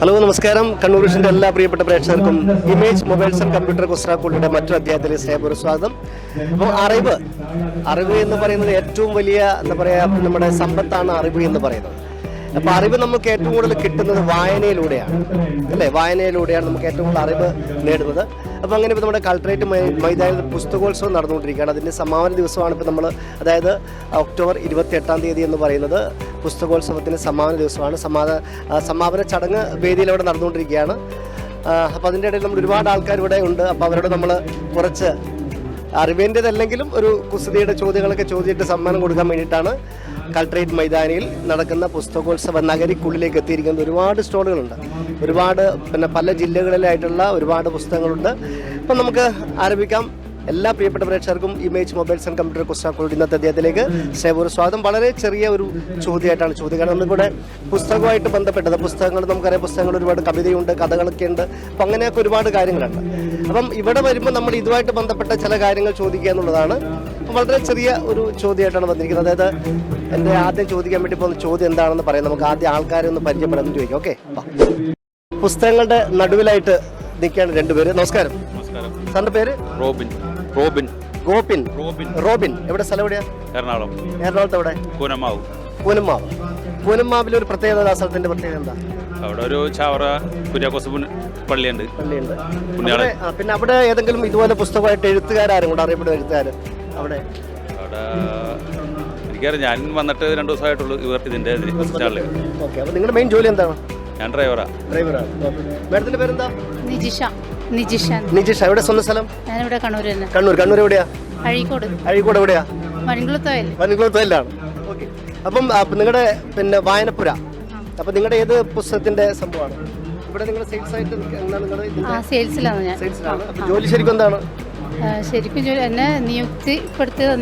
Hello നമസ്കാരം. കണ്ണൂർ വിഷന്റെ എല്ലാ പ്രിയപ്പെട്ട പ്രേക്ഷകർക്കും ഇമേജ് മൊബൈൽസ് ആൻഡ് കമ്പ്യൂട്ടർ കുസ്രാക്കുള്ളിയുടെ മറ്റൊരു അധ്യായത്തിലേക്ക് സ്നേഹപൂർവ്വം സ്വാഗതം. അപ്പോൾ അറിവ് എന്ന് പറയുന്നത് ഏറ്റവും വലിയ നമ്മുടെ സമ്പത്താണ് അറിവ് എന്ന് പറയുന്നത്. അപ്പോൾ അറിവ് നമുക്ക് ഏറ്റവും കൂടുതൽ കിട്ടുന്നത് വായനയിലൂടെയാണ്, അല്ലേ? വായനയിലൂടെയാണ് നമുക്ക് ഏറ്റവും കൂടുതൽ അറിവ് നേടുന്നത്. അപ്പോൾ അങ്ങനെ ഇപ്പോൾ നമ്മുടെ കളക്ടറേറ്റ് മൈതാനത്തിൽ പുസ്തകോത്സവം നടന്നുകൊണ്ടിരിക്കുകയാണ്. അതിൻ്റെ സമാപന ദിവസമാണ് ഇപ്പോൾ നമ്മൾ, അതായത് ഒക്ടോബർ 28 എന്ന് പറയുന്നത് പുസ്തകോത്സവത്തിൻ്റെ സമാപന ദിവസമാണ്. സമാപന ചടങ്ങ് വേദിയിൽ അവിടെ നടന്നുകൊണ്ടിരിക്കുകയാണ്. അപ്പോൾ അതിൻ്റെ ഇടയിൽ നമ്മൾ ഒരുപാട് ആൾക്കാർ ഇവിടെ ഉണ്ട്. അപ്പോൾ അവരോട് നമ്മൾ കുറച്ച് അറിവിൻ്റെതല്ലെങ്കിലും ഒരു കുസൃതിയുടെ ചോദ്യങ്ങളൊക്കെ ചോദിച്ചിട്ട് സമ്മാനം കൊടുക്കാൻ വേണ്ടിയിട്ടാണ് കളക്ടറേറ്റ് മൈതാനിയിൽ നടക്കുന്ന പുസ്തകോത്സവ നഗരിക്കുള്ളിലേക്ക് എത്തിയിരിക്കുന്ന ഒരുപാട് സ്റ്റോളുകളുണ്ട്. ഒരുപാട് പല ജില്ലകളിലായിട്ടുള്ള ഒരുപാട് പുസ്തകങ്ങളുണ്ട്. അപ്പം നമുക്ക് ആരംഭിക്കാം. എല്ലാ പ്രിയപ്പെട്ട പ്രേക്ഷകർക്കും ഇമേജ് മൊബൈൽസ് ആൻഡ് കമ്പ്യൂട്ടർ കുസ്രാക്കുള്ളിയുടെ ഇന്നത്തെ അദ്ദേഹത്തിലേക്ക് സ്നേഹപൂർവ്വം സ്വാഗതം. വളരെ ചെറിയ ഒരു ചോദ്യമായിട്ടാണ് കാരണം നമ്മളിവിടെ പുസ്തകമായിട്ട് ബന്ധപ്പെട്ടത് പുസ്തകങ്ങൾ നമുക്കറിയാം. പുസ്തകങ്ങൾ ഒരുപാട് കവിതയുണ്ട്, കഥകളൊക്കെ ഉണ്ട്. അപ്പം അങ്ങനെയൊക്കെ ഒരുപാട് കാര്യങ്ങളുണ്ട്. അപ്പം ഇവിടെ വരുമ്പോൾ നമ്മൾ ഇതുമായിട്ട് ബന്ധപ്പെട്ട ചില കാര്യങ്ങൾ ചോദിക്കുക എന്നുള്ളതാണ്. വളരെ ചെറിയ ഒരു ചോദ്യമായിട്ടാണ് വന്നിരിക്കുന്നത്. അതായത് എൻ്റെ ആദ്യം ചോദിക്കാൻ വേണ്ടി പോകുന്ന ചോദ്യം എന്താണെന്ന് പറയാം. നമുക്ക് ആദ്യം ആൾക്കാരെ ഒന്ന് പരിചയപ്പെടാമെന്ന് ചോദിക്കാം. ഓക്കെ, പുസ്തകങ്ങളുടെ നടുവിലായിട്ട് നിൽക്കുകയാണ് രണ്ടുപേര്. നമസ്കാരം. സാറിന്റെ പേര്? റോബിൻ. എവിടെ സ്ഥലം? എവിടെയാ? എറണാകുളത്ത്. എവിടെ? കൂനമ്മാവിലെ ഒരു പ്രത്യേകത, ആ സ്ഥലത്തിന്റെ പ്രത്യേകത എന്താ? അവിടെ ഒരു ചാവറ കുര്യാക്കോസ് പള്ളിയുണ്ട്. പിന്നെ അവിടെ ഏതെങ്കിലും ഇതുപോലെ പുസ്തകമായിട്ട് എഴുത്തുകാരും കൂടെ അറിയപ്പെടുന്ന എഴുത്തുകാർ അവിടെ? എനിക്കറിയാം, ഞാൻ വന്നിട്ട് 2 ദിവസമായിട്ടുള്ളൂ ഇതിന്റെ. ഓക്കെ, അപ്പോൾ നിങ്ങളുടെ മെയിൻ ജോലി എന്താണ്? ഞാൻ ഡ്രൈവറാണ്. മാഡത്തിന്റെ പേരെന്താ? നിജിഷ. എവിടെ സ്വന്തം സ്ഥലം? ഞാനിവിടെ കണ്ണൂർ. കണ്ണൂർ എവിടെയാ? അഴീക്കോട്. എവിടെയാ? വൻകുളത്തോയിലാണ്. ഓക്കെ. അപ്പം നിങ്ങളുടെ വായനപ്പുര, അപ്പൊ നിങ്ങളുടെ ഏത് പുസ്തകത്തിന്റെ സംഭവമാണ് ഇവിടെ? നിങ്ങൾ സെയിൽസ് ആയിട്ട് സെയിൽസിലാണ് ഞാൻ. ജോലി ശരിക്കും എന്താണ്? ശരിക്കും ജോലി എന്നെ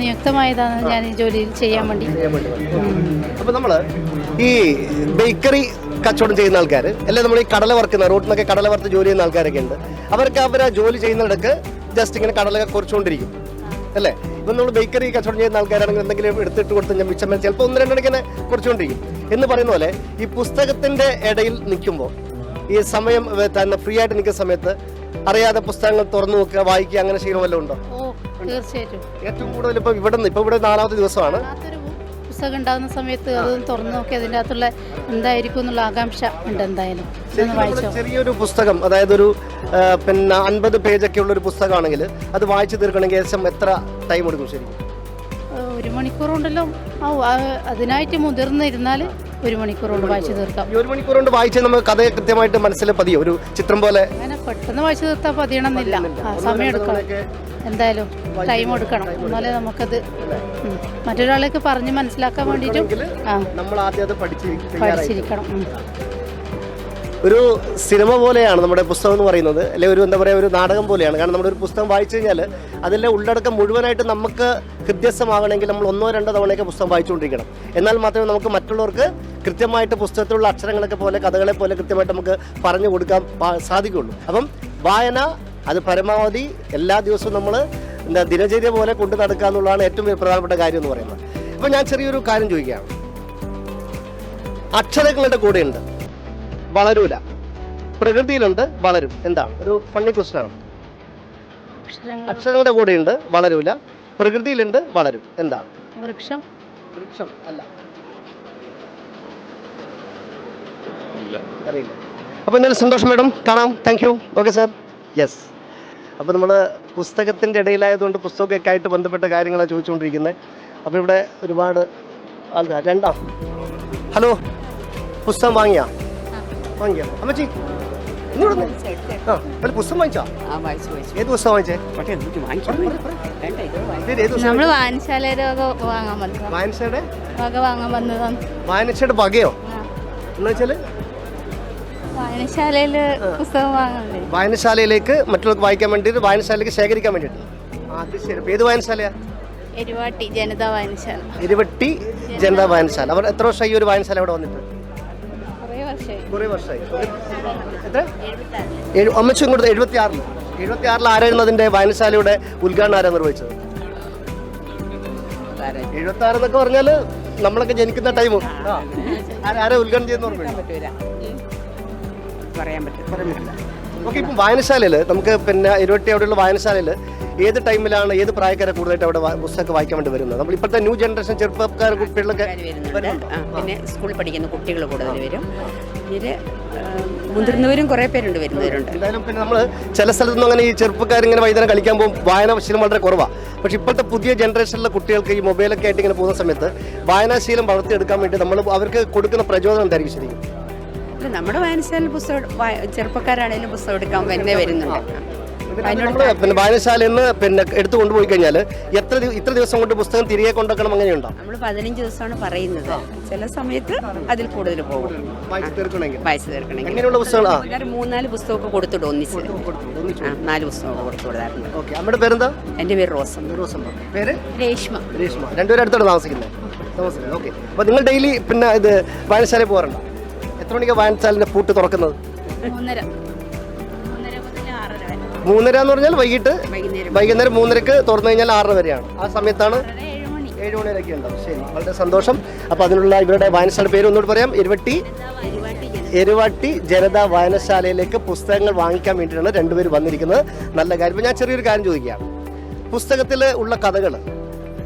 നിയുക്തമായതാണ് ഞാൻ ഈ ജോലി ചെയ്യാൻ വേണ്ടി. അപ്പൊ നമ്മള് ഈ ബേക്കറി കച്ചവടം ചെയ്യുന്ന ആൾക്കാർ, അല്ലെ നമ്മൾ ഈ കടല വറുക്കുന്ന റോട്ടിനൊക്കെ കടല വറുത്ത് ജോലി ചെയ്യുന്ന ആൾക്കാരൊക്കെ ഉണ്ട്. അവർ ആ ജോലി ചെയ്യുന്നിടക്ക് ജസ്റ്റ് ഇങ്ങനെ കടലൊക്കെ കുറച്ചുകൊണ്ടിരിക്കും, അല്ലേ? ഇപ്പം നമ്മൾ ബേക്കറി കച്ചവടം ചെയ്യുന്ന ആൾക്കാരാണെങ്കിൽ എന്തെങ്കിലും എടുത്തിട്ട് കൊടുത്ത് ഞാൻ മിച്ചം ചിലപ്പോൾ 1-2 ഇങ്ങനെ കുറച്ചുകൊണ്ടിരിക്കും എന്ന് പറയുന്ന പോലെ ഈ പുസ്തകത്തിന്റെ ഇടയിൽ നിൽക്കുമ്പോൾ ഈ സമയം ഫ്രീ ആയിട്ട് നിൽക്കുന്ന സമയത്ത് അറിയാതെ പുസ്തകങ്ങൾ തുറന്നു നോക്കുക, വായിക്കുക, അങ്ങനെ ശീലം വല്ലതും ഉണ്ടോ? തീർച്ചയായിട്ടും. ഏറ്റവും കൂടുതൽ ഇപ്പൊ ഇവിടെ 4ാമത്തെ ദിവസമാണ്. പുസ്തകം ഉണ്ടാകുന്ന സമയത്ത് അത് തുറന്നു നോക്കി അതിൻ്റെ അകത്തുള്ള എന്തായിരിക്കും എന്നുള്ള ആകാംക്ഷ ഉണ്ട്. എന്തായാലും ചെറിയൊരു പുസ്തകം, അതായത് ഒരു 50 പേജൊക്കെ ഉള്ള ഒരു പുസ്തകമാണെങ്കിൽ അത് വായിച്ചു തീർക്കണമെങ്കിൽ ഏകദേശം എത്ര ടൈം എടുക്കും? ശരി, 1 മണിക്കൂർ കൊണ്ടല്ലോ. അതിനായിട്ട് മുതിർന്നിരുന്നാൽ 1 മണിക്കൂർ കൊണ്ട് വായിച്ചു തീർക്കാം. 1 മണിക്കൂർ കൊണ്ട് വായിച്ച് നമുക്ക് കഥ കൃത്യമായിട്ട് മനസ്സിൽ പതിയോ? ഒരു ചിത്രം പോലെ അങ്ങനെ പെട്ടെന്ന് വായിച്ചു തീർത്താൽ പതിയണമെന്നില്ല. സമയം എടുക്കണം, എന്തായാലും ടൈം എടുക്കണം. എന്നാലേ നമുക്കത് മറ്റൊരാളേക്ക് പറഞ്ഞ് മനസ്സിലാക്കാൻ വേണ്ടിയിട്ടും നമ്മൾ ആദ്യം അത് പഠിച്ചിരിക്കണം. ഒരു സിനിമ പോലെയാണ് നമ്മുടെ പുസ്തകം എന്ന് പറയുന്നത്, അല്ലെ? ഒരു ഒരു നാടകം പോലെയാണ്. കാരണം നമ്മളൊരു പുസ്തകം വായിച്ചു കഴിഞ്ഞാൽ അതിലെ ഉള്ളടക്കം മുഴുവനായിട്ട് നമുക്ക് ഹൃദ്യസ്ഥമാകണമെങ്കിൽ നമ്മൾ 1-2 തവണയൊക്കെ പുസ്തകം വായിച്ചുകൊണ്ടിരിക്കണം. എന്നാൽ മാത്രമേ നമുക്ക് മറ്റുള്ളവർക്ക് കൃത്യമായിട്ട് പുസ്തകത്തിലുള്ള അക്ഷരങ്ങളൊക്കെ പോലെ കഥകളെ പോലെ കൃത്യമായിട്ട് നമുക്ക് പറഞ്ഞു കൊടുക്കാൻ സാധിക്കുകയുള്ളൂ. അപ്പം വായന അത് പരമാവധി എല്ലാ ദിവസവും നമ്മൾ ദിനചര്യ പോലെ കൊണ്ടു നടക്കുക എന്നുള്ളതാണ് ഏറ്റവും പ്രധാനപ്പെട്ട കാര്യം എന്ന് പറയുന്നത്. അപ്പം ഞാൻ ചെറിയൊരു കാര്യം ചോദിക്കുകയാണ്. അക്ഷരങ്ങളുടെ കൂടെയുണ്ട്, വളരൂല. പ്രകൃതിയിലുണ്ട്, വളരും. എന്താണ്? ഒരു ഫണ്ണി ക്വസ്റ്റ്യൻ ആണ്. അക്ഷരങ്ങളുടെ കൂടെയുണ്ട്, വളരൂല. പ്രകൃതിയിലുണ്ട്, വളരും. എന്താണ്? വൃക്ഷം അല്ല, അറിയില്ല. അപ്പോൾ എന്തായാലും സന്തോഷം മാഡം, കാണാം. Thank you. Okay sir. Yes. അപ്പോൾ നമ്മൾ പുസ്തകത്തിൻ്റെ ഇടയിലായതുകൊണ്ട് പുസ്തകമൊക്കെ ആയിട്ട് ബന്ധപ്പെട്ട കാര്യങ്ങളാണ് ചോദിച്ചുകൊണ്ടിരിക്കുന്നത്. അപ്പോൾ ഇവിടെ ഒരുപാട് ആൾക്കാർ. ഹലോ, പുസ്തകം വാങ്ങിയോ? അമ്മച്ചി പുസ്തകം വാങ്ങിച്ചോ? ഏത് പുസ്തകം വാങ്ങിച്ചേ? വായനശാലയുടെ വകയോ എന്ന് വെച്ചാല് വായനശാലയിലേക്ക് മറ്റുള്ളവർക്ക് വായിക്കാൻ വേണ്ടിയിട്ട് വായനശാലയിലേക്ക് ശേഖരിക്കാൻ വേണ്ടിയിട്ട്. അത് ശരി. ഏത് വായനശാലയാ? ഇരുവട്ടി ജനതാ വായനശാല. അവർ എത്ര വർഷമായി ഈ ഒരു വായനശാല അവിടെ വന്നിട്ട്? കുറേ വർഷമായി. എത്ര? അമ്മച്ചു ഇങ്ങോട്ട് 76 ആരായിരുന്നു അതിന്റെ വായനശാലയുടെ ഉദ്ഘാടനം ആരാ നിർവഹിച്ചത്? 76 എന്നൊക്കെ പറഞ്ഞാല് നമ്മളൊക്കെ ജനിക്കുന്ന ടൈം. ആരാ ഉദ്ഘാടനം ചെയ്യുന്ന ഓർമ്മ? പറയാൻ പറ്റില്ല. ഓക്കെ, ഇപ്പം വായനശാലയിൽ നമുക്ക് പിന്നെ ഇരുപത്തി അവിടെയുള്ള വായനശാലയിൽ ഏത് ടൈമിലാണ് ഏത് പ്രായക്കാരെ കൂടുതലായിട്ട് അവിടെ പുസ്തകം വായിക്കാൻ വേണ്ടി വരുന്നത്? നമ്മൾ ഇപ്പോഴത്തെ ന്യൂ ജനറേഷൻ ചെറുപ്പക്കാർ കുട്ടികളൊക്കെ വരുന്നുണ്ട്. പിന്നെ സ്കൂളിൽ പഠിക്കുന്ന കുട്ടികൾ കൂടുതൽ വരും. പിന്നെ മുതിർന്നവരും കുറേ പേരുണ്ട്, വരുന്നവരുണ്ട്. എന്തായാലും പിന്നെ നമ്മൾ ചില സ്ഥലത്തൊന്നും അങ്ങനെ ഈ ചെറുപ്പക്കാരിങ്ങനെ വൈകുന്നേരം കളിക്കാൻ പോകും വായനാശീലം വളരെ കുറവാണ്. പക്ഷേ ഇപ്പോഴത്തെ പുതിയ ജനറേഷനിലെ കുട്ടികൾക്ക് ഈ മൊബൈലൊക്കെ ആയിട്ട് ഇങ്ങനെ പോകുന്ന സമയത്ത് വായനാശീലം വളർത്തിയെടുക്കാൻ വേണ്ടി നമ്മൾ അവർക്ക് കൊടുക്കുന്ന പ്രചോദനം എന്തായിരിക്കും ശരിക്കും? അല്ല, നമ്മുടെ വായനശാലയിൽ പുസ്തകം ചെറുപ്പക്കാരാണെങ്കിലും പുസ്തകം എടുക്കാൻ വരുന്നുണ്ട്. പിന്നെ വായനശാലയിൽ നിന്ന് പിന്നെ എടുത്തു കൊണ്ടുപോയി കഴിഞ്ഞാൽ ഇത്ര ദിവസം കൊണ്ട് പുസ്തകം തിരികെ കൊണ്ടുവെക്കണം, അങ്ങനെയുണ്ടോ? നമ്മൾ 15 ദിവസമാണ് പറയുന്നത്. ചില സമയത്ത് അതിൽ കൂടുതൽ പോകും വായിച്ചു തീർക്കണമെങ്കിൽ. എങ്ങനെയുള്ള പുസ്തകങ്ങളാണ്? 3-4 പുസ്തകമൊക്കെ കൊടുത്തിടും, ഒന്നിച്ച് 4 പുസ്തകമൊക്കെ കൊടുത്തു വിടാറുണ്ട്. ഓക്കെ, അമ്മയുടെ പേരെന്താ? എൻ്റെ പേര് റോസം. പേര് രേഷ്മ. രണ്ടുപേരും അടുത്താണ് താമസിക്കുന്നത്. ഓക്കെ, അപ്പോൾ നിങ്ങൾ ഡെയിലി പിന്നെ ഇത് വായനശാലയിൽ പോകാറുണ്ടോ? എത്ര മണിക്കാണ് വായനശാലയുടെ പൂട്ട് തുറക്കുന്നത്? 3:30 എന്ന് പറഞ്ഞാൽ വൈകുന്നേരം 3:30 തുറന്നു കഴിഞ്ഞാൽ 6 വരെയാണ്. ആ സമയത്താണ് 7 മണി വരെയൊക്കെ ഉണ്ടാവും. ശരി, വളരെ സന്തോഷം. അപ്പോൾ അതിനുള്ള ഇവരുടെ വായനശാല പേര് ഒന്നുകൂടി പറയാം. എരുവാട്ടി ജനതാ വായനശാലയിലേക്ക് പുസ്തകങ്ങൾ വാങ്ങിക്കാൻ വേണ്ടിയിട്ടാണ് രണ്ടുപേർ വന്നിരിക്കുന്നത്. നല്ല കാര്യം. ഇപ്പോൾ ഞാൻ ചെറിയൊരു കാര്യം ചോദിക്കുകയാണ്. പുസ്തകത്തിൽ ഉള്ള കഥകൾ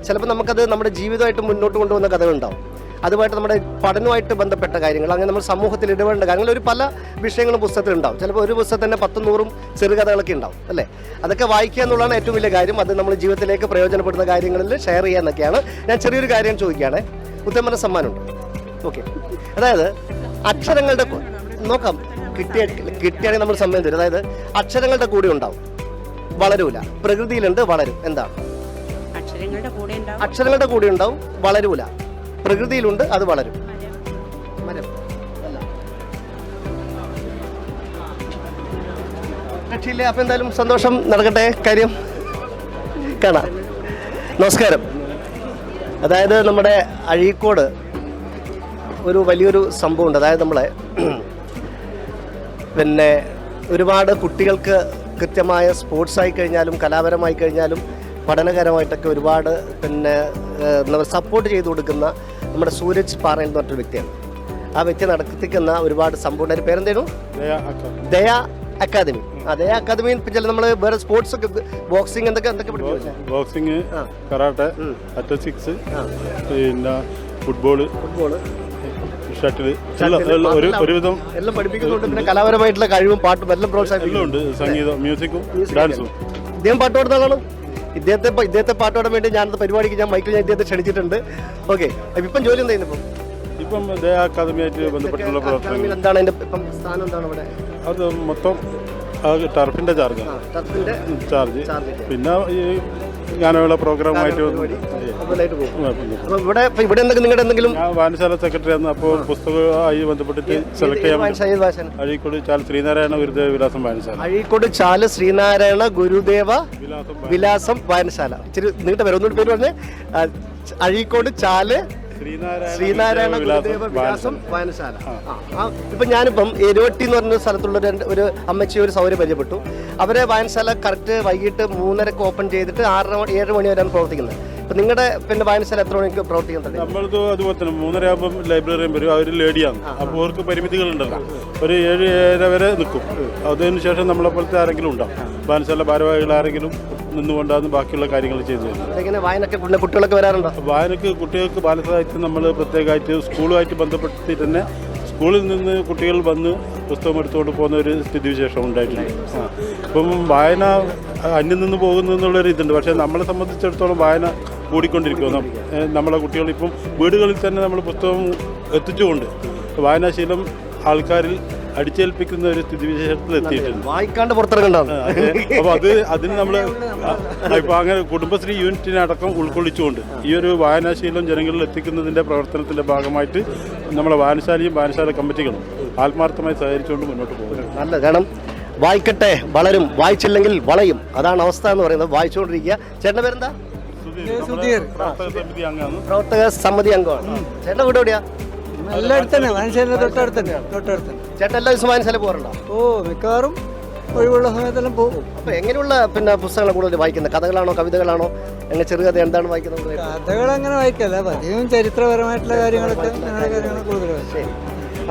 ചിലപ്പോൾ നമുക്കത് നമ്മുടെ ജീവിതമായിട്ട് മുന്നോട്ട് കൊണ്ടുപോകുന്ന കഥകളുണ്ടാവും. അതുമായിട്ട് നമ്മുടെ പഠനവുമായിട്ട് ബന്ധപ്പെട്ട കാര്യങ്ങൾ, അങ്ങനെ നമ്മൾ സമൂഹത്തിൽ ഇടപെടേണ്ട കാര്യങ്ങൾ, ഒരു പല വിഷയങ്ങളും പുസ്തകത്തിൽ ഉണ്ടാവും. ചിലപ്പോൾ ഒരു പുസ്തകത്തിൽ തന്നെ 10-100 ചെറുകഥകളൊക്കെ ഉണ്ടാവും, അല്ലേ? അതൊക്കെ വായിക്കുക എന്നുള്ളതാണ് ഏറ്റവും വലിയ കാര്യം. അത് നമ്മൾ ജീവിതത്തിലേക്ക് പ്രയോജനപ്പെടുന്ന കാര്യങ്ങളിൽ ഷെയർ ചെയ്യാന്നൊക്കെയാണ്. ഞാൻ ചെറിയൊരു കാര്യം ചോദിക്കുകയാണ്. ഉത്തമന സമ്മാനമുണ്ട്. ഓക്കെ, അതായത് അക്ഷരങ്ങളുടെ നോക്കാം, കിട്ടിയാണെങ്കിൽ നമ്മൾ സമ്മതം തരും. അതായത് അക്ഷരങ്ങളുടെ കൂടെ ഉണ്ടാവും, വളരൂല. പ്രകൃതിയിലുണ്ട്, വളരും. എന്താണ്? അക്ഷരങ്ങളുടെ കൂടെ ഉണ്ടാവും, വളരൂല. പ്രകൃതിയിലുണ്ട്, അത് വളരും. മരം അല്ല. രക്ഷയില്ലേ? അപ്പം എന്തായാലും സന്തോഷം, നടക്കട്ടെ കാര്യം, കാണാം. നമസ്കാരം. അതായത് നമ്മുടെ അഴീക്കോട് ഒരു വലിയൊരു സംഭവമുണ്ട്. അതായത് നമ്മളെ പിന്നെ ഒരുപാട് കുട്ടികൾക്ക് കൃത്യമായ സ്പോർട്സ് ആയി കഴിഞ്ഞാലും കലാപരമായി കഴിഞ്ഞാലും പഠനകരമായിട്ടൊക്കെ ഒരുപാട് പിന്നെ സപ്പോർട്ട് ചെയ്തു കൊടുക്കുന്ന നമ്മുടെ സൂരജ് പാറയിൽ എന്ന് പറഞ്ഞൊരു വ്യക്തിയാണ്. ആ വ്യക്തി നടത്തിക്കുന്ന ഒരുപാട് സംഭവം. പേരെന്തേനു? ദയ അക്കാദമി. ദയ അക്കാദമിയിൽ ചില നമ്മൾ വേറെ സ്പോർട്സ് ഒക്കെ, ബോക്സിംഗ് എന്തൊക്കെ പഠിക്കും? ബോക്സിംഗ്, കരാട്ടെ, അത്ലറ്റിക്സ്, പിന്നെ ഫുട്ബോള്, ഷട്ടില്, ഒരുവിധം എല്ലാം പഠിപ്പിക്കുന്നുണ്ട്. പിന്നെ കലാപരമായിട്ടുള്ള കഴിവും പാട്ടും എല്ലാം പ്രോത്സാഹിപ്പിക്കുന്നുണ്ട്. സംഗീതം, മ്യൂസിക്കും ഡാൻസും. ഇദ്ദേഹം പാട്ട് പാടുന്ന ആളാണ്. ഇദ്ദേഹത്തെ പാട്ടോടാൻ വേണ്ടി ഞാനത് പരിപാടിക്ക് മൈക്കിൽ ഇദ്ദേഹത്തെ ക്ഷണിച്ചിട്ടുണ്ട്. ഓക്കെ, ഇപ്പം ജോലി എന്താ ചെയ്യുന്നത്? ഇപ്പം ദയ അക്കാദമിയായിട്ട് ബന്ധപ്പെട്ടുള്ള പ്രവർത്തനങ്ങൾ. എന്താണ് അതിന്റെ ഇപ്പം സ്ഥാനം? എന്താണ് അവിടെ? അത് മൊത്തം ടർഫിന്റെ ചാർജ്. പിന്നെ ഈ ഗാനമേള പ്രോഗ്രാമായിട്ട് ഇവിടെ നിങ്ങളുടെ എന്തെങ്കിലും? വായനശാല സെക്രട്ടറി ആണ്. അപ്പോൾ പുസ്തകമായി ബന്ധപ്പെട്ടിട്ട് സെലക്ട് ചെയ്യാൻ അഴീക്കോട് ചാൽ ശ്രീനാരായണ ഗുരുദേവ വിലാസം വായനശാല. അഴീക്കോട് ചാല് ശ്രീനാരായണ ഗുരുദേവ വിലാസം വായനശാല. ഇച്ചിരി നിങ്ങളുടെ പേര് ഒന്നുകൂടി പേര് പറഞ്ഞ്. അഴീക്കോട് ചാല് ശ്രീനാരായണ ഗുരുദേവ വിലാസം വായനശാല. ഇപ്പം ഞാനിപ്പം എരുവട്ടി എന്ന് പറഞ്ഞ സ്ഥലത്തുള്ള ഒരു അമ്മച്ചിയെ ഒരു സൗകര്യം പരിചയപ്പെട്ടു. അവരെ വായനശാല കറക്റ്റ് വൈകിട്ട് 3:30 ഓപ്പൺ ചെയ്തിട്ട് 6-7 മണി വരെയാണ് പ്രവർത്തിക്കുന്നത്. അപ്പം നിങ്ങളുടെ പിന്നെ വായനശാല എത്ര മണിക്ക് പ്രവർത്തിക്കുന്നത്? നമ്മളത് അതുപോലെ തന്നെ 3:30 ആകുമ്പം ലൈബ്രറിയും വരും. അവർ ലേഡിയാണ്, അപ്പോൾ അവർക്ക് പരിമിതികളുണ്ടല്ലോ. ഒരു 7-7:30 വരെ നിൽക്കും. അതിനുശേഷം നമ്മളെപ്പോലത്തെ ആരെങ്കിലും ഉണ്ടാവും, വായനശാല ഭാരവാഹികൾ ആരെങ്കിലും നിന്നുകൊണ്ടാണ് ബാക്കിയുള്ള കാര്യങ്ങൾ ചെയ്തു തരുന്നത്. വായനക്ക് കുട്ടികളൊക്കെ വരാറുണ്ടോ? വായനക്ക് കുട്ടികൾക്ക് ബാലസാഹിത്യം നമ്മൾ പ്രത്യേകമായിട്ട് സ്കൂളുമായിട്ട് ബന്ധപ്പെടുത്തി തന്നെ സ്കൂളിൽ നിന്ന് കുട്ടികൾ വന്ന് പുസ്തകം എടുത്തുകൊണ്ട് പോകുന്ന ഒരു സ്ഥിതിവിശേഷം ഉണ്ടായിട്ടുണ്ട്. ഇപ്പം വായന അന്യം നിന്ന് പോകുന്നു എന്നുള്ളൊരു ഇതുണ്ട്. പക്ഷേ നമ്മളെ സംബന്ധിച്ചിടത്തോളം വായന കൂടിക്കൊണ്ടിരിക്കുന്നു. നമ്മളെ കുട്ടികൾ ഇപ്പം വീടുകളിൽ തന്നെ നമ്മൾ പുസ്തകം എത്തിച്ചുകൊണ്ട് വായനാശീലം ആൾക്കാരിൽ അടിച്ചേൽപ്പിക്കുന്ന ഒരു സ്ഥിതിവിശേഷത്തിൽ എത്തിയിട്ടുണ്ട്. വായിക്കാണ്ട് പുറത്തിറങ്ങണ്ടാണ്. അപ്പോൾ അതിന് നമ്മൾ ഇപ്പോൾ അങ്ങനെ കുടുംബശ്രീ യൂണിറ്റിനടക്കം ഉൾക്കൊള്ളിച്ചുകൊണ്ട് ഈ ഒരു വായനാശീലം ജനങ്ങളിൽ എത്തിക്കുന്നതിൻ്റെ പ്രവർത്തനത്തിൻ്റെ ഭാഗമായിട്ട് നമ്മളെ വായനശാലയും വായനശാല കമ്മിറ്റികളും ആത്മാർത്ഥമായി സഹകരിച്ചുകൊണ്ട് മുന്നോട്ട് പോകുന്നത്. നല്ല കാരണം വായിക്കട്ടെ, വളരും. വായിച്ചില്ലെങ്കിൽ വളയും. അതാണ് അവസ്ഥ എന്ന് പറയുന്നത്. വായിച്ചുകൊണ്ടിരിക്കുക. ചേട്ടൻ്റെ പേരെന്താ? പ്രവർത്തക സമിതി അംഗമാണ്. ചേട്ടൻ്റെ വീട് എവിടെയാ? ചേട്ടൻ എല്ലാ ദിവസവും വായനശാല പോകാറുണ്ടോ? ഓ, മിക്കവാറും ഒഴിവുള്ള സമയത്തെല്ലാം പോകും. അപ്പോൾ എങ്ങനെയുള്ള പിന്നെ പുസ്തകങ്ങൾ കൂടുതൽ വായിക്കുന്നത്? കഥകളാണോ, കവിതകളാണോ, എങ്ങനെ ചെറുകഥ എന്താണ് വായിക്കുന്നത്? കഥകൾ അങ്ങനെ വായിക്കല്ല, പതിവും ചരിത്രപരമായിട്ടുള്ള കാര്യങ്ങളൊക്കെ കൂടുതൽ.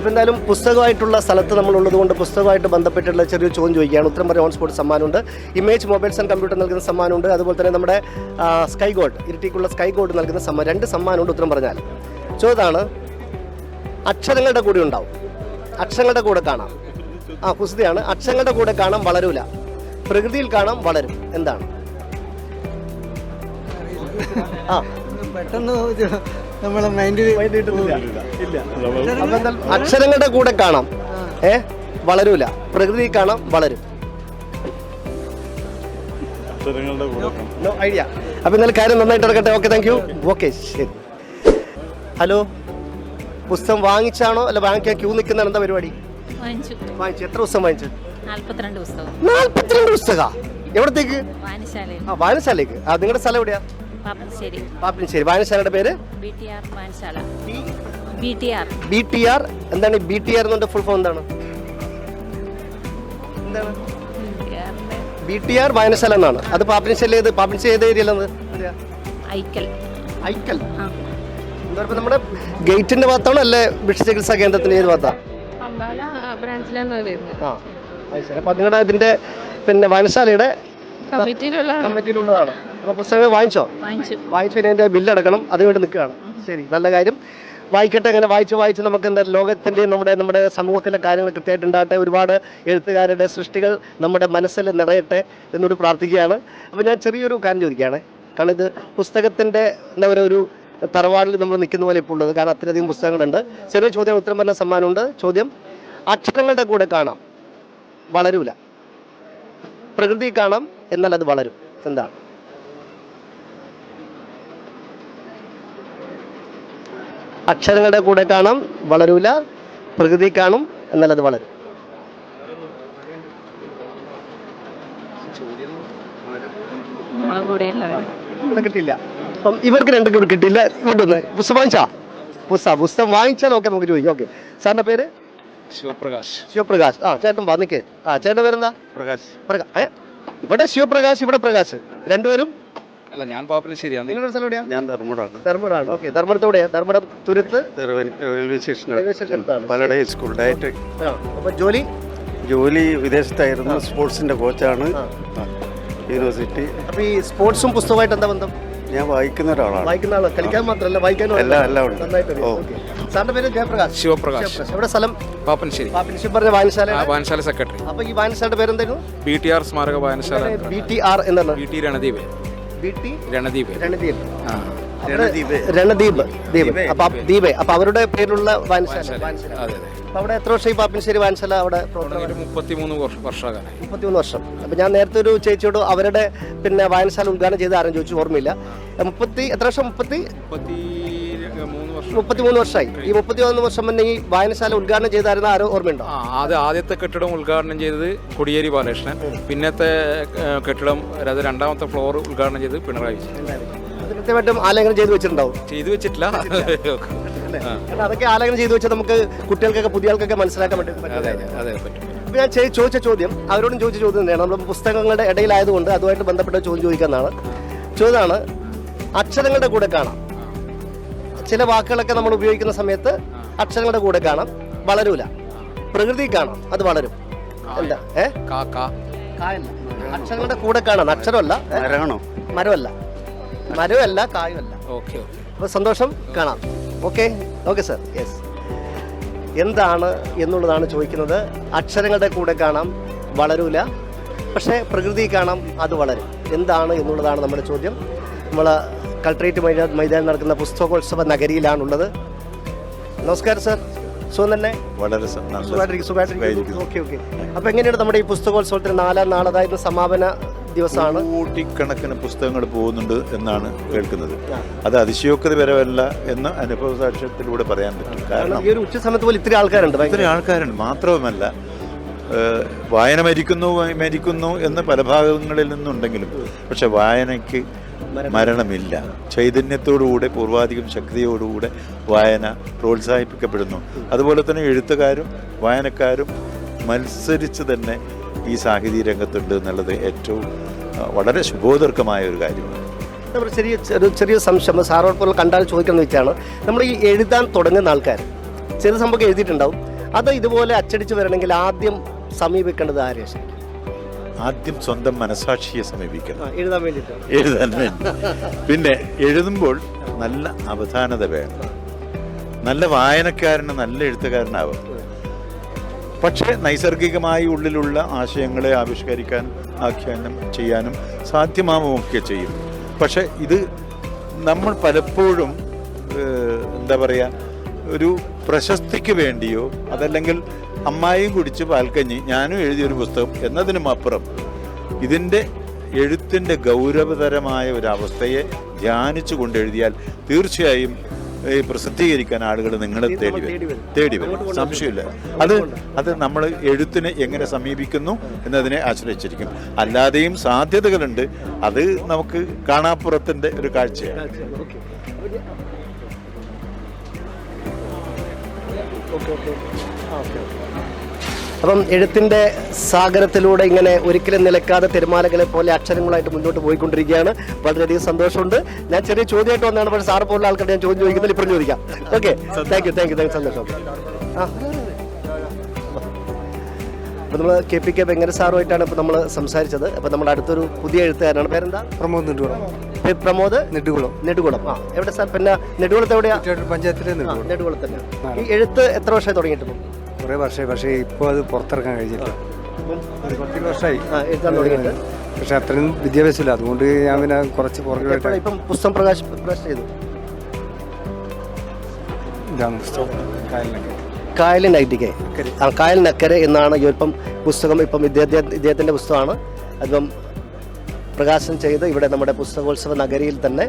അപ്പോൾ എന്തായാലും പുസ്തകമായിട്ടുള്ള സ്ഥലത്ത് നമ്മളുള്ളത് കൊണ്ട് പുസ്തകമായിട്ട് ബന്ധപ്പെട്ടുള്ള ചെറിയൊരു ചോദ്യം ചോദിക്കുകയാണ്. ഉത്തരം പറയാൻ ഓൺ സ്പോട്ട് സമ്മാനമുണ്ട്. ഇമേജ് മൊബൈൽസ് ആൻഡ് കമ്പ്യൂട്ടർ നൽകുന്ന സമ്മാനമുണ്ട്. അതുപോലെ തന്നെ നമ്മുടെ സ്കൈ ഗോൾഡ്, ഇരിട്ടിക്കുള്ള സ്കൈ ഗോൾഡ് നൽകുന്ന സമ്മാനം, 2 സമ്മാനമുണ്ട് ഉത്തരം പറഞ്ഞാൽ. ചോദ്യമാണ്, അക്ഷരങ്ങളുടെ കൂടെ ഉണ്ടാവും, അക്ഷരങ്ങളുടെ കൂടെ കാണാം. കുസൃതിയാണ്. അക്ഷരങ്ങളുടെ കൂടെ കാണാം, വളരൂല. പ്രകൃതിയിൽ കാണാം, വളരും. എന്താണ്? പെട്ടെന്ന് നമ്മളെ മൈൻഡിൽ അക്ഷരങ്ങളുടെ കൂടെ കാണാം, വളരൂല. പ്രകൃതി കാണാം, വളരും. അക്ഷരങ്ങളുടെ കൂടെ നോ ഐഡിയ. അപ്പൊ എന്നാലും കാര്യം നന്നായിട്ട് ഇറക്കട്ടെ. Okay, thank you. ഓക്കെ, ശരി. ഹലോ, പുസ്തകം വാങ്ങിച്ചാണോ അല്ല വാങ്ങിക്കാൻ ക്യൂ നിൽക്കുന്നതാണ്? എന്താ പരിപാടി? വാങ്ങിച്ചു. എത്ര പുസ്തകം വാങ്ങിച്ചു? 42 പുസ്തകം. 42 പുസ്തക. എവിടത്തേക്ക്? വായനശാലയിൽ. വായനശാലയ്ക്ക്. നിങ്ങളുടെ സ്ഥലം എവിടെയാ? പാപ്പനശ്ശേരി. പാപ്പിനിശ്ശേരി. വായനശാലയുടെ പേര്? BTR വായനശാല. B T R. എന്താണ് ബി ടി ആർ എന്നുണ്ട്? ഫുൾ ഫോം എന്താണ്? എന്താണ് ബി ടി ആർ വായനശാല എന്നാണ്. അത് പാപ്പിനിശ്ശേരി ഏത്? പാപ്പിനിശ്ശേരി ഏത് ഏരിയയിലാണ്? ഐക്കൽ. ഐക്കൽ. എന്താ പറയുക, നമ്മുടെ ഗേറ്റിന്റെ ഭാഗത്താണോ അല്ലെ വിഷ ചികിത്സാ കേന്ദ്രത്തിന്റെ ഏത് ഭാഗത്താണ്? അപ്പൊ നിങ്ങളുടെ ഇതിന്റെ പിന്നെ വായനശാലയുടെ കമ്മിറ്റിയിലുള്ളതാണ്. അപ്പൊ പുസ്തകം വാങ്ങിച്ചു അതിന്റെ ബില്ലടക്കണം. അതിനുവേണ്ടി നിൽക്കുകയാണ്. ശരി, നല്ല കാര്യം. വായിക്കട്ടെ. അങ്ങനെ വായിച്ച് നമുക്ക് എന്താ ലോകത്തിൻ്റെ നമ്മുടെ സമൂഹത്തിലെ കാര്യങ്ങൾ കൃത്യമായിട്ട് ഉണ്ടാകട്ടെ. ഒരുപാട് എഴുത്തുകാരുടെ സൃഷ്ടികൾ നമ്മുടെ മനസ്സിൽ നിറയട്ടെ എന്നൊരു പ്രാർത്ഥിക്കുകയാണ്. അപ്പോൾ ഞാൻ ചെറിയൊരു കാര്യം ചോദിക്കുകയാണ്. കാരണം ഇത് പുസ്തകത്തിൻ്റെ എന്താ പറയുക, ഒരു തറവാടിൽ നമ്മൾ നിൽക്കുന്ന പോലെ ഇപ്പോൾ ഉള്ളത്. കാരണം അത്രയധികം പുസ്തകങ്ങളുണ്ട്. ചെറിയ ചോദ്യം ഉത്തരം പറഞ്ഞ സമ്മാനമുണ്ട്. ചോദ്യം, അക്ഷരങ്ങളുടെ കൂടെ കാണാം, വളരൂല. പ്രകൃതി കാണാം, എന്നാൽ അത് വളരും. എന്താണ്? അക്ഷരങ്ങളുടെ കൂടെ കാണാം, വളരൂല. പ്രകൃതി കാണും, എന്നാൽ അത് വളരും. കിട്ടില്ല. അപ്പം ഇവർക്ക് 2 കൂടെ കിട്ടില്ല. ഇങ്ങോട്ടൊന്ന് പുസ്തകം വാങ്ങിച്ചാ? പുസ്തകം വാങ്ങിച്ചാൽ ഓക്കെ, നമുക്ക് ചോദിക്കാം. ഓക്കെ, സാറിന്റെ പേര്? ശിവപ്രകാശ്. ചേട്ടൻ വന്നിക്ക്. ചേട്ടൻ്റെ പേരെന്താ? പ്രകാശ്. ഇവിടെ ശിവപ്രകാശ്, ഇവിടെ പ്രകാശ്, രണ്ടുപേരും. അല്ല, ഞാൻ പാപ്പനശ്ശേരിയാണ്. നിങ്ങളുടെ സ്ഥലം എവിടെയാ? ഞാൻ ധർമ്മടാണ്. ധർമ്മടാണ്. ഓക്കെ, ധർമ്മടത്തോടെയാ? ധർമ്മടം തുരുത്ത് റെയിൽവേ സ്റ്റേഷൻ പലടെ സ്കൂളിലായിട്ട്. അപ്പൊ ജോലി വിദേശത്തായിരുന്നു. സ്പോർട്സിന്റെ കോച്ചാണ്. യൂണിവേഴ്സിറ്റി. അപ്പൊ ഈ സ്പോർട്സും പുസ്തകമായിട്ട് എന്താ ബന്ധം? ഞാൻ വായിക്കുന്ന ഒരാളാണ്. വായിക്കുന്ന ആള്, കളിക്കാൻ മാത്രമല്ല വായിക്കാനും എല്ലാം ഉണ്ട്. നന്നായിട്ട്. സാറിന്റെ പേര് ജയപ്രകാശ്. ശിവപ്രകാശ്. എവിടെ സ്ഥലം? പാപ്പനശ്ശേരി. പാപ്പിനിശ്ശേരി പറഞ്ഞ വായനശാല. വായനശാല സെക്രട്ടറി. അപ്പൊ ഈ വായനശാലയുടെ പേരെന്തായിരുന്നു? BTR സ്മാരക വായനശാല. BTR എന്താണ്? BT രണദ്വീപ്. രണദ്വീപ്. അപ്പൊ അവരുടെ പേരിലുള്ള വായനശാല. അപ്പൊ അവിടെ എത്ര വർഷം ഈ പാപ്പിനിശ്ശേരി വായനശാല അവിടെ? 33 വർഷം. അപ്പൊ ഞാൻ നേരത്തെ ഒരു ചേച്ചിയോട് അവരുടെ പിന്നെ വായനശാല ഉദ്ഘാടനം ചെയ്ത് ആരും ചോദിച്ചു, ഓർമ്മയില്ല. എത്ര വർഷം? 33 വർഷമായി. ഈ 33 വർഷം മുന്നേ ഈ വായനശാല ഉദ്ഘാടനം ചെയ്തായിരുന്ന ആരോ ഓർമ്മയുണ്ടോ? ആദ്യത്തെ കെട്ടിടം ഉദ്ഘാടനം ചെയ്തത് കൊടിയേരി ബാലകൃഷ്ണൻ. പിന്നത്തെ കെട്ടിടം, അതായത് 2ാമത്തെ ഫ്ലോർ ഉദ്ഘാടനം ചെയ്ത് പിണറായി വിജയൻ. കൃത്യമായിട്ടും ആലേഖനം ചെയ്ത് വെച്ചിട്ടുണ്ടാവും? ചെയ്തു വെച്ചിട്ടില്ല. അതൊക്കെ ആലേഖനം ചെയ്ത് വെച്ചാൽ നമുക്ക് കുട്ടികൾക്കൊക്കെ പുതിയ ആൾക്കൊക്കെ മനസ്സിലാക്കാൻ പറ്റും. അപ്പോൾ ഞാൻ ചോദിച്ച ചോദ്യം അവരോടും ചോദിച്ച ചോദ്യം തന്നെയാണ്. നമ്മൾ പുസ്തകങ്ങളുടെ ഇടയിലായതുകൊണ്ട് അതുമായിട്ട് ബന്ധപ്പെട്ട ചോദ്യം ചോദിക്കാനാണ്. ചോദ്യമാണ്, അക്ഷരങ്ങളുടെ കൂടെ കാണാം. ചില വാക്കുകളൊക്കെ നമ്മൾ ഉപയോഗിക്കുന്ന സമയത്ത് അക്ഷരങ്ങളുടെ കൂടെ കാണാം, വളരൂല. പ്രകൃതി കാണാം, അത് വളരും. എന്താ? അക്ഷരങ്ങളുടെ കൂടെ കാണാം. അക്ഷരമല്ല, മരമല്ല, കായുമല്ല. അപ്പോൾ സന്തോഷം, കാണാം. Okay sir. യെസ്. എന്താണ് എന്നുള്ളതാണ് ചോദിക്കുന്നത്. അക്ഷരങ്ങളുടെ കൂടെ കാണാം, വളരൂല. പക്ഷേ പ്രകൃതി കാണാം, അത് വളരും. എന്താണ് എന്നുള്ളതാണ് നമ്മുടെ ചോദ്യം. നമ്മൾ കളക്ട്രേറ്റ് മൈതാനം നടക്കുന്ന പുസ്തകോത്സവ നഗരിയിലാണുള്ളത്. നമസ്കാരം സർ. സുഖം തന്നെ? വളരെ സുഖമായിട്ടിരിക്കുന്നു. ഓക്കെ. അപ്പോൾ എങ്ങനെയാണ് നമ്മുടെ ഈ പുസ്തകോത്സവത്തിന് 4 നാൾ, അതായത് സമാപന ദിവസമാണ്, കോടിക്കണക്കിന് പുസ്തകങ്ങൾ പോകുന്നുണ്ട് എന്നാണ് കേൾക്കുന്നത്. അത് അതിശയോക്തിപരമല്ല എന്ന് അനുഭവ സാക്ഷ്യത്തിലൂടെ പറയാൻ പറ്റും. കാരണം ഈ ഒരു ഉച്ച സമയത്ത് പോലെ ഇത്രയും ആൾക്കാരുണ്ട്. മാത്രവുമല്ല, വായന മരിക്കുന്നു എന്ന് പല ഭാഗങ്ങളിൽ നിന്നുണ്ടെങ്കിലും പക്ഷെ വായനയ്ക്ക് മരണമില്ല. ചൈതന്യത്തോടുകൂടെ, പൂർവാധികം ശക്തിയോടുകൂടെ വായന പ്രോത്സാഹിപ്പിക്കപ്പെടുന്നു. അതുപോലെ തന്നെ എഴുത്തുകാരും വായനക്കാരും മത്സരിച്ച് തന്നെ ഈ സാഹിത്യ രംഗത്തുണ്ട് എന്നുള്ളത് ഏറ്റവും വളരെ ശുഭോദർക്കമായ ഒരു കാര്യമാണ്. ചെറിയ സംശയം സാറോട് പോലെ കണ്ടാൽ ചോദിക്കുന്നത് വെച്ചാണ്, നമ്മൾ ഈ എഴുതാൻ തുടങ്ങുന്ന ആൾക്കാർ ചില സംഭവം എഴുതിയിട്ടുണ്ടാവും, അത് ഇതുപോലെ അച്ചടിച്ച് വരണമെങ്കിൽ ആദ്യം സമീപിക്കേണ്ടത് ആരെയാ ശരിക്കും? ആദ്യം സ്വന്തം മനസാക്ഷിയെ സമീപിക്കണം എഴുതാൻ വേണ്ടിയിട്ട്. എഴുതാൻ വേണ്ടി. പിന്നെ എഴുതുമ്പോൾ നല്ല അവധാനത വേണം. നല്ല വായനക്കാരന് നല്ല എഴുത്തുകാരനാവും. പക്ഷേ നൈസർഗികമായി ഉള്ളിലുള്ള ആശയങ്ങളെ ആവിഷ്കരിക്കാനും ആഖ്യാനം ചെയ്യാനും സാധ്യമാവുകയൊക്കെ ചെയ്യും. പക്ഷെ ഇത് നമ്മൾ പലപ്പോഴും എന്താ പറയുക, ഒരു പ്രശസ്തിക്ക് വേണ്ടിയോ അതല്ലെങ്കിൽ അമ്മായിയും കുടിച്ച് പാൽക്കഞ്ഞി ഞാനും എഴുതിയൊരു പുസ്തകം എന്നതിനും അപ്പുറം ഇതിൻ്റെ എഴുത്തിൻ്റെ ഗൗരവതരമായ ഒരവസ്ഥയെ ധ്യാനിച്ചു കൊണ്ടെഴുതിയാൽ തീർച്ചയായും പ്രസിദ്ധീകരിക്കാൻ ആളുകൾ നിങ്ങളെ തേടി വരും, സംശയമില്ല. അത് നമ്മൾ എഴുത്തിനെ എങ്ങനെ സമീപിക്കുന്നു എന്നതിനെ ആശ്രയിച്ചിരിക്കും. അല്ലാതെയും സാധ്യതകളുണ്ട്, അത് നമുക്ക് കാണാപ്പുറത്തിൻ്റെ ഒരു കാഴ്ചയാണ്. അപ്പം എഴുത്തിൻ്റെ സാഗരത്തിലൂടെ ഇങ്ങനെ ഒരിക്കലും നിലക്കാതെ തിരമാലകളെ പോലെ അക്ഷരങ്ങളായിട്ട് മുന്നോട്ട് പോയിക്കൊണ്ടിരിക്കുകയാണ്. വളരെയധികം സന്തോഷമുണ്ട്. ഞാൻ ചെറിയ ചോദ്യമായിട്ട് വന്നതാണ്, പക്ഷേ സാറ് പോലുള്ള ആൾക്കാർ ഞാൻ ചോദ്യം ചോദിക്കുന്നില്ല, ഇപ്പം ചോദിക്കാം. ഓക്കെ, താങ്ക് യു, സന്തോഷം. അപ്പോൾ നമ്മൾ KPK വെങ്ങര സാറുമായിട്ടാണ് ഇപ്പോൾ നമ്മൾ സംസാരിച്ചത്. അപ്പോൾ നമ്മുടെ അടുത്തൊരു പുതിയ എഴുത്തുകാരനാണ്. പേരെന്താ? പ്രമോദ് നെടുകുളം. പ്രമോദ് നെടുകുളം. എവിടെ സാർ? പിന്നെ നെടുകുളത്ത് എവിടെയാ? പഞ്ചായത്തിലെ നെടുകുളം തന്നെ. ഈ എഴുത്ത് എത്ര വർഷമായി തുടങ്ങിയിട്ട്? കുറേ വർഷമായി, പക്ഷേ ഇപ്പോൾ അത് പുറത്തിറക്കാൻ കഴിഞ്ഞില്ല. 10 വർഷമായി എഴുതാൻ തുടങ്ങിയിട്ട്. പക്ഷെ അത്രയും വിദ്യാഭ്യാസമില്ല, അതുകൊണ്ട് ഞാൻ പിന്നെ കുറച്ച് പുറകിലായിട്ട്. ഇപ്പം പുസ്തകം പ്രകാശ് ചെയ്തു. ഇതാണ് പുസ്തകം, കായലിനൊക്കെ. കായലിനക്കരെ എന്നാണ് ഇപ്പം പുസ്തകം. ഇപ്പം ഇദ്ദേഹത്തിൻ്റെ പുസ്തകമാണ്. അതിപ്പം പ്രകാശനം ചെയ്ത് ഇവിടെ നമ്മുടെ പുസ്തകോത്സവ നഗരിയിൽ തന്നെ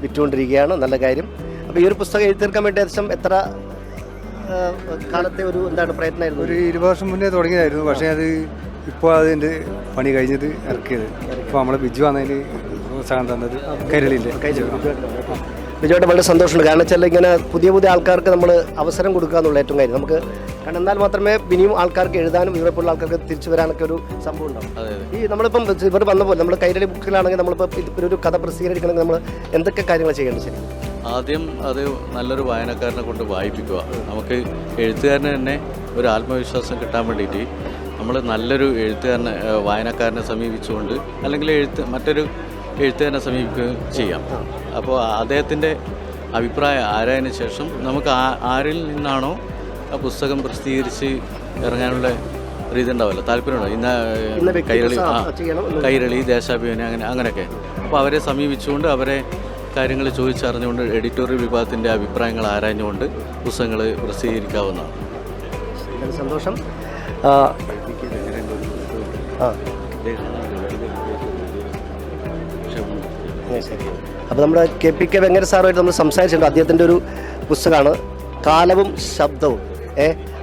വിറ്റുകൊണ്ടിരിക്കുകയാണ്. നല്ല കാര്യം. അപ്പോൾ ഈ ഒരു പുസ്തകം എഴുതി തീർക്കാൻ വേണ്ടി ഏകദേശം എത്ര കാലത്തെ ഒരു പ്രയത്നമായിരുന്നു? ഒരു 20 വർഷം മുന്നേ തുടങ്ങിയതായിരുന്നു. പക്ഷേ അത് ഇപ്പോൾ അതിൻ്റെ പണി കഴിഞ്ഞത് ഇറക്കിയത്. ഇപ്പോൾ നമ്മളെ ബിജു വന്നതിന് പ്രോത്സാഹനം തന്നത് കൈരളിയിലെ ബിജുവായിട്ട് വളരെ സന്തോഷമുണ്ട്. കാരണം വെച്ചാൽ ഇങ്ങനെ പുതിയ ആൾക്കാർക്ക് നമ്മൾ അവസരം കൊടുക്കുക എന്നുള്ള ഏറ്റവും കാര്യം നമുക്ക്. കാരണം എന്നാൽ മാത്രമേ ഇനിയും ആൾക്കാർക്ക് എഴുതാനും ഇവരെപ്പോലുള്ള ആൾക്കാർക്ക് തിരിച്ചു വരാനൊക്കെ ഒരു സംഭവം ഉണ്ടാവും. ഈ നമ്മളിപ്പം ഇവർ വന്ന പോലെ നമ്മൾ കൈരളി ബുക്കിലാണെങ്കിൽ നമ്മളിപ്പോൾ ഒരു കഥ പ്രസിദ്ധീകരിക്കണമെങ്കിൽ നമ്മൾ എന്തൊക്കെ കാര്യങ്ങൾ ചെയ്യേണ്ടത്? ശരി, ആദ്യം അത് നല്ലൊരു വായനക്കാരനെ കൊണ്ട് വായിപ്പിക്കുക. നമുക്ക് എഴുത്തുകാരന് തന്നെ ഒരു ആത്മവിശ്വാസം കിട്ടാൻ വേണ്ടിയിട്ട് നമ്മൾ നല്ലൊരു വായനക്കാരനെ സമീപിച്ചുകൊണ്ട് അല്ലെങ്കിൽ മറ്റൊരു എഴുത്തുകാരനെ സമീപിക്കുകയും ചെയ്യാം. അപ്പോൾ അദ്ദേഹത്തിൻ്റെ അഭിപ്രായം ആരായതിനു ശേഷം നമുക്ക് ആരിൽ നിന്നാണോ ആ പുസ്തകം പ്രസിദ്ധീകരിച്ച് ഇറങ്ങാനുള്ള ഒരു ഇതുണ്ടാവില്ല, താല്പര്യമുണ്ടോ, ഇന്ന് കൈരളി, ദേശാഭിമാനി, അങ്ങനെയൊക്കെ. അപ്പോൾ അവരെ സമീപിച്ചുകൊണ്ട് അവരെ കാര്യങ്ങൾ ചോദിച്ചറിഞ്ഞുകൊണ്ട് എഡിറ്റോറിയൽ വിഭാഗത്തിൻ്റെ അഭിപ്രായങ്ങൾ ആരാഞ്ഞുകൊണ്ട് പുസ്തകങ്ങൾ പ്രസിദ്ധീകരിക്കാവുന്നതാണ്. സന്തോഷം. അപ്പോൾ നമ്മുടെ KPK വെങ്ങര സാറുമായിട്ട് നമ്മൾ സംസാരിച്ചിട്ടുണ്ട്. അദ്ദേഹത്തിൻ്റെ ഒരു പുസ്തകമാണ് കാലവും ശബ്ദവും.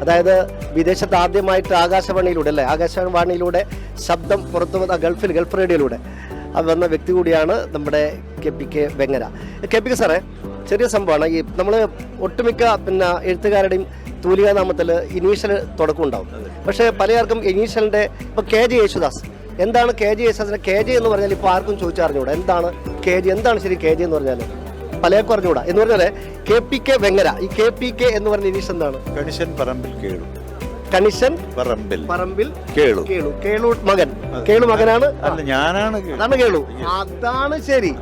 അതായത് വിദേശത്ത് ആദ്യമായിട്ട് ആകാശവാണിയിലൂടെ ശബ്ദം പുറത്തു വന്ന ഗൾഫ് റേഡിയോയിലൂടെ അത് വന്ന വ്യക്തി കൂടിയാണ് നമ്മുടെ KPK വെങ്ങര. KPK സാറേ, ചെറിയ സംഭവമാണ്. ഈ നമ്മൾ ഒട്ടുമിക്ക എഴുത്തുകാരുടെയും തൂലികാനാമത്തിൽ ഇനീഷ്യൽ തുടക്കം ഉണ്ടാവും. പക്ഷേ പലർക്കും ഇനീഷ്യലിൻ്റെ ഇപ്പോൾ KJ യേശുദാസ്. എന്താണ് KJ യേശുദാസിൻ്റെ KJ എന്ന് പറഞ്ഞാൽ ഇപ്പോൾ ആർക്കും ചോദിച്ചറിഞ്ഞുകൂടാ. എന്താണ് KJ? എന്താണ് ശരി KJ എന്ന് പറഞ്ഞാൽ? പലർക്കും അറിഞ്ഞുകൂടാ. എന്ന് പറഞ്ഞാൽ KPK വെങ്ങര, ഈ KPK എന്ന് പറഞ്ഞ ഇനീഷ്യൽ എന്താണ്? കണിശൻ പറമ്പിൽ കേളു. കണിശൻ പറമ്പിൽ കേളു മകനാണ്. അതാണ് കേളു. അതാണ് ശരി.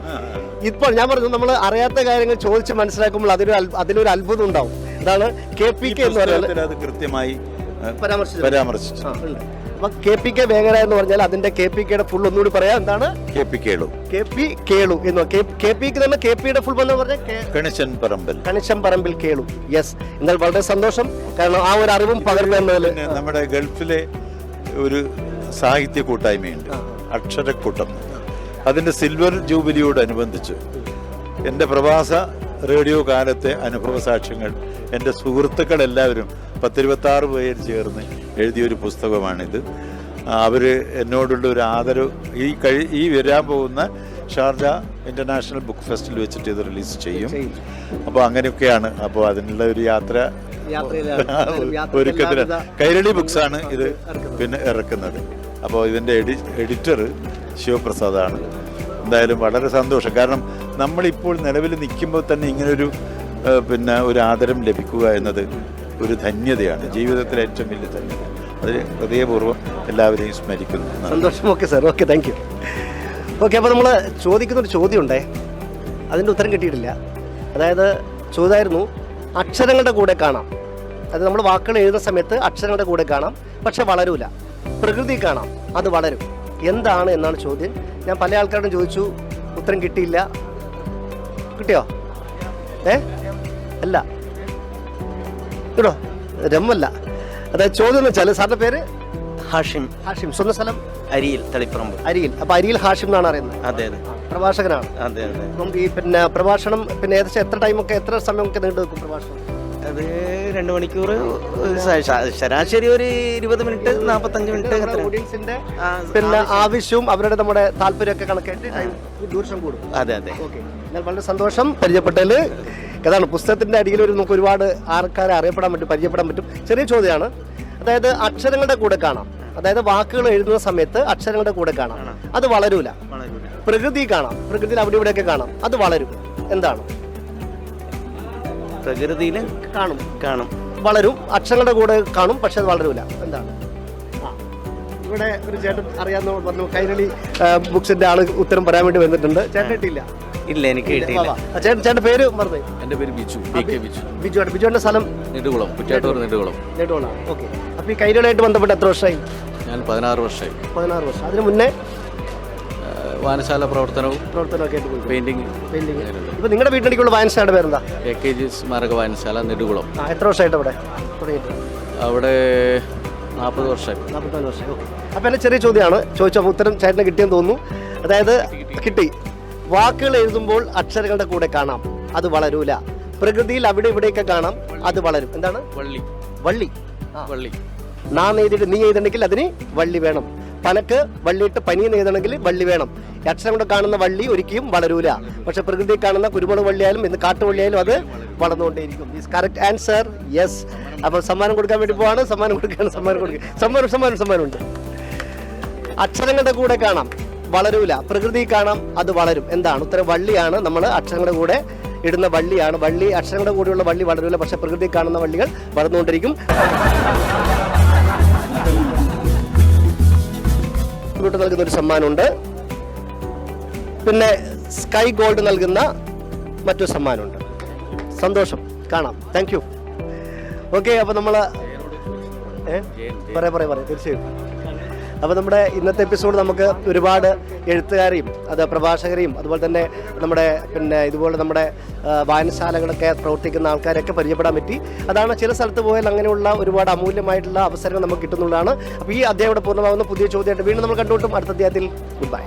ഇപ്പോൾ ഞാൻ പറഞ്ഞു, നമ്മൾ അറിയാത്ത കാര്യങ്ങൾ ചോദിച്ച് മനസ്സിലാക്കുമ്പോൾ അതിനൊരു അത്ഭുതം ഉണ്ടാവും. അതാണ് KPK എന്ന് പറയുന്നത്. അത് കൃത്യമായി പരാമർശിച്ചു. അപ്പൊ KPK വേങ്ങര എന്ന് പറഞ്ഞാൽ അതിന്റെ KPKയുടെ ഫുൾ ഒന്നുകൂടി പറയാം. എന്താണ്? KP കേളു എന്ന്. KPക്ക് തന്നെ KPയുടെ ഫുൾ എന്ന് പറഞ്ഞാൽ കണിശൻ പറമ്പിൽ കേളു. യെസ്. എന്നാൽ വളരെ സന്തോഷം. കാരണം ആ ഒരു അറിവും പകർന്നതിൽ നമ്മുടെ ഗൾഫിലെ ഒരു സാഹിത്യ കൂട്ടായ്മയുണ്ട്, അക്ഷരക്കൂട്ടം. അതിന്റെ സിൽവർ ജൂബിലിയോടനുബന്ധിച്ച് എൻ്റെ പ്രവാസ റേഡിയോ കാലത്തെ അനുഭവ സാക്ഷ്യങ്ങൾ എൻ്റെ സുഹൃത്തുക്കളെല്ലാവരും 10-26 പേര് ചേർന്ന് എഴുതിയൊരു പുസ്തകമാണിത്. അവർ എന്നോടുള്ള ഒരു ആദരവ് ഈ വരാൻ പോകുന്ന ഷാർജ ഇൻ്റർനാഷണൽ ബുക്ക് ഫെസ്റ്റിൽ വെച്ചിട്ട് ഇത് റിലീസ് ചെയ്യും. അപ്പോൾ അങ്ങനെയൊക്കെയാണ്. അപ്പോൾ അതിനുള്ള ഒരു ഒരുക്കത്തിന് കൈരളി ബുക്സാണ് ഇത് ഇറക്കുന്നത്. അപ്പോൾ ഇതിൻ്റെ എഡിറ്റർ ശിവപ്രസാദാണ്. എന്തായാലും വളരെ സന്തോഷം. കാരണം നമ്മളിപ്പോൾ നിലവിൽ നിൽക്കുമ്പോൾ തന്നെ ഇങ്ങനൊരു ഒരു ആദരം ലഭിക്കുക എന്നത് ഒരു ധന്യതയാണ്, ജീവിതത്തിലെ ഏറ്റവും വലിയ ധന്യത. അത് ഹൃദയപൂർവ്വം എല്ലാവരെയും സ്മരിക്കുന്നു. സന്തോഷം. Okay sir, okay, thank you. Okay, അപ്പോൾ നമ്മൾ ചോദിക്കുന്നൊരു ചോദ്യമുണ്ടേ, അതിൻ്റെ ഉത്തരം കിട്ടിയിട്ടില്ല. അതായത് ചോദ്യമായിരുന്നു അക്ഷരങ്ങളുടെ കൂടെ കാണാം, അത് നമ്മൾ വാക്കുകൾ എഴുതുന്ന സമയത്ത് അക്ഷരങ്ങളുടെ കൂടെ കാണാം പക്ഷെ വളരൂല, പ്രകൃതി കാണാം അത് വളരും, എന്താണ് എന്നാണ് ചോദ്യം. ഞാൻ പല ആൾക്കാരോടും ചോദിച്ചു, ഉത്തരം കിട്ടിയില്ല. കിട്ടിയോ? അല്ല കേട്ടോ, രമല്ല. അതായത് ചോദ്യം എന്ന് വെച്ചാൽ, സാറിൻ്റെ പേര് ഹാഷിം. ഹാഷിം, സ്വന്തം സ്ഥലം അരിയിൽ, തളിപ്പറമ്പ്. അരിയിൽ. അപ്പോൾ അരിയിൽ ഹാഷിം എന്നാണ് അറിയുന്നത്. അതെ അതെ, പ്രഭാഷകനാണ്. അതെ അതെ. അപ്പം ഈ പ്രഭാഷണം ഏകദേശം എത്ര സമയമൊക്കെ നീണ്ടു നിൽക്കും പ്രഭാഷണം? അത് 2 മണിക്കൂർ, ശരാശരി ഒരു 20 മിനിറ്റ് 45 മിനിറ്റ്. ഓഡിയൻസിന്റെ ആവശ്യവും അവരുടെ നമ്മുടെ താല്പര്യമൊക്കെ കണക്കായിട്ട് ദൂരം കൂടും. അതെ അതെ. ഓക്കെ, എന്നാൽ വളരെ സന്തോഷം പരിചയപ്പെട്ടതിൽ. അതാണ് പുസ്തകത്തിന്റെ അടിയിൽ നമുക്ക് ഒരുപാട് ആൾക്കാരെ അറിയപ്പെടാൻ പറ്റും, പരിചയപ്പെടാൻ പറ്റും. ചെറിയ ചോദ്യമാണ്. അതായത് അക്ഷരങ്ങളുടെ കൂടെ കാണാം, അതായത് വാക്കുകൾ എഴുതുന്ന സമയത്ത് അക്ഷരങ്ങളുടെ കൂടെ കാണാം, അത് വളരൂല. പ്രകൃതി കാണാം, പ്രകൃതിയിൽ അവിടെ ഇവിടെയൊക്കെ കാണാം, അത് വളരും, എന്താണ്? പ്രകൃതിയിൽ കാണും വളരും, അക്ഷരങ്ങളുടെ കൂടെ കാണും പക്ഷെ അത് വളരൂല, എന്താണ്? ഇവിടെ ഒരു ചേട്ടൻ അറിയാവുന്ന പറഞ്ഞു, കൈരളി ബുക്സിന്റെ ആള് ഉത്തരം പറയാൻ വേണ്ടി വന്നിട്ടുണ്ട്. ചേട്ടൻ കിട്ടിയില്ല? ഇല്ല, എനിക്ക് കിട്ടിയില്ല. ചേട്ടന്റെ പേര് മറന്നു? എൻ്റെ പേര് ബിജു, ബിജു. ബിജുവാണ്. ബിജുവിന്റെ സ്ഥലം നെടുകുളം, കുറ്റാട്ടൂർ നെടുകുളം. നെടുകുളമാണ്. ഓക്കെ, അപ്പോൾ ഈ കൈരളിയായിട്ട് ബന്ധപ്പെട്ട് എത്ര വർഷമായി? ഞാൻ 16 വർഷമായി. 16 വർഷം. അതിന് മുന്നേ വായനശാല പ്രവർത്തനമൊക്കെ ആയിട്ട് പോയി. പെയിന്റിങ്. ഇപ്പൊ നിങ്ങളുടെ വീട്ടിലേക്കുള്ള വായനശാലയുടെ പേരെന്താ? AKG സ്മാരക വായനശാല നെടുകുളം. എത്ര വർഷമായിട്ട് അവിടെ തുടങ്ങിയിട്ട്? അവിടെ 40 വർഷമായി. 44 വർഷം. ഓക്കെ, അപ്പോൾ എൻ്റെ ചെറിയ ചോദ്യമാണ് ചോദിച്ചപ്പോൾ ഉത്തരം ചേട്ടന് കിട്ടിയെന്ന് തോന്നുന്നു. അതായത് കിട്ടി. വാക്കുകൾ എഴുതുമ്പോൾ അക്ഷരങ്ങളുടെ കൂടെ കാണാം, അത് വളരൂല. പ്രകൃതിയിൽ അവിടെ ഇവിടെയൊക്കെ കാണാം, അത് വളരും, എന്താണ്? വള്ളി. വള്ളി. വള്ളി. നീ എഴുതണമെങ്കിൽ അതിന് വള്ളി വേണം. പനക്ക് വള്ളിയിട്ട് പനി എഴുതണമെങ്കിൽ വള്ളി വേണം. അക്ഷരം കൊണ്ട് കാണുന്ന വള്ളി ഒരിക്കലും വളരൂല. പക്ഷെ പ്രകൃതി കാണുന്ന കുരുമുളക് വള്ളിയായാലും ഇന്ന് കാട്ടുവള്ളിയായാലും അത് വളർന്നുകൊണ്ടേയിരിക്കും. Is correct answer. യെസ്. അപ്പോൾ സമ്മാനം കൊടുക്കാൻ വേണ്ടി പോവാണ്. സമ്മാനം ഉണ്ട്. അക്ഷരങ്ങളുടെ കൂടെ കാണാം, വളരൂല. പ്രകൃതി കാണാം, അത് വളരും, എന്താണ്? ഉത്തരം വള്ളിയാണ്. നമ്മൾ അക്ഷരങ്ങളുടെ കൂടെ ഇടുന്ന വള്ളിയാണ്. വള്ളി, അക്ഷരങ്ങളുടെ കൂടെയുള്ള വള്ളി വളരൂല, പക്ഷെ പ്രകൃതി കാണുന്ന വള്ളികൾ വളർന്നുകൊണ്ടിരിക്കും. നൽകുന്ന ഒരു സമ്മാനമുണ്ട്, പിന്നെ സ്കൈ ഗോൾഡ് നൽകുന്ന മറ്റൊരു സമ്മാനമുണ്ട്. സന്തോഷം, കാണാം. Thank you. ഓക്കെ, അപ്പോൾ നമ്മൾ പറയാം തീർച്ചയായും. അപ്പോൾ നമ്മുടെ ഇന്നത്തെ എപ്പിസോഡ് നമുക്ക് ഒരുപാട് എഴുത്തുകാരെയും പ്രഭാഷകരെയും അതുപോലെ തന്നെ ഇതുപോലെ നമ്മുടെ വായനശാലകളൊക്കെ പ്രവർത്തിക്കുന്ന ആൾക്കാരെയൊക്കെ പരിചയപ്പെടാൻ പറ്റി. അതാണ്, ചില സ്ഥലത്ത് പോയാൽ അങ്ങനെയുള്ള ഒരുപാട് അമൂല്യമായിട്ടുള്ള അവസരങ്ങൾ നമുക്ക് കിട്ടുന്നതാണ്. അപ്പോൾ ഈ അധ്യായം ഇവിടെ പൂർണ്ണമാകുന്ന പുതിയ ചോദ്യമായിട്ട് വീണ്ടും നമ്മൾ കണ്ടുമുട്ടും അടുത്ത അധ്യായത്തിൽ. Good bye.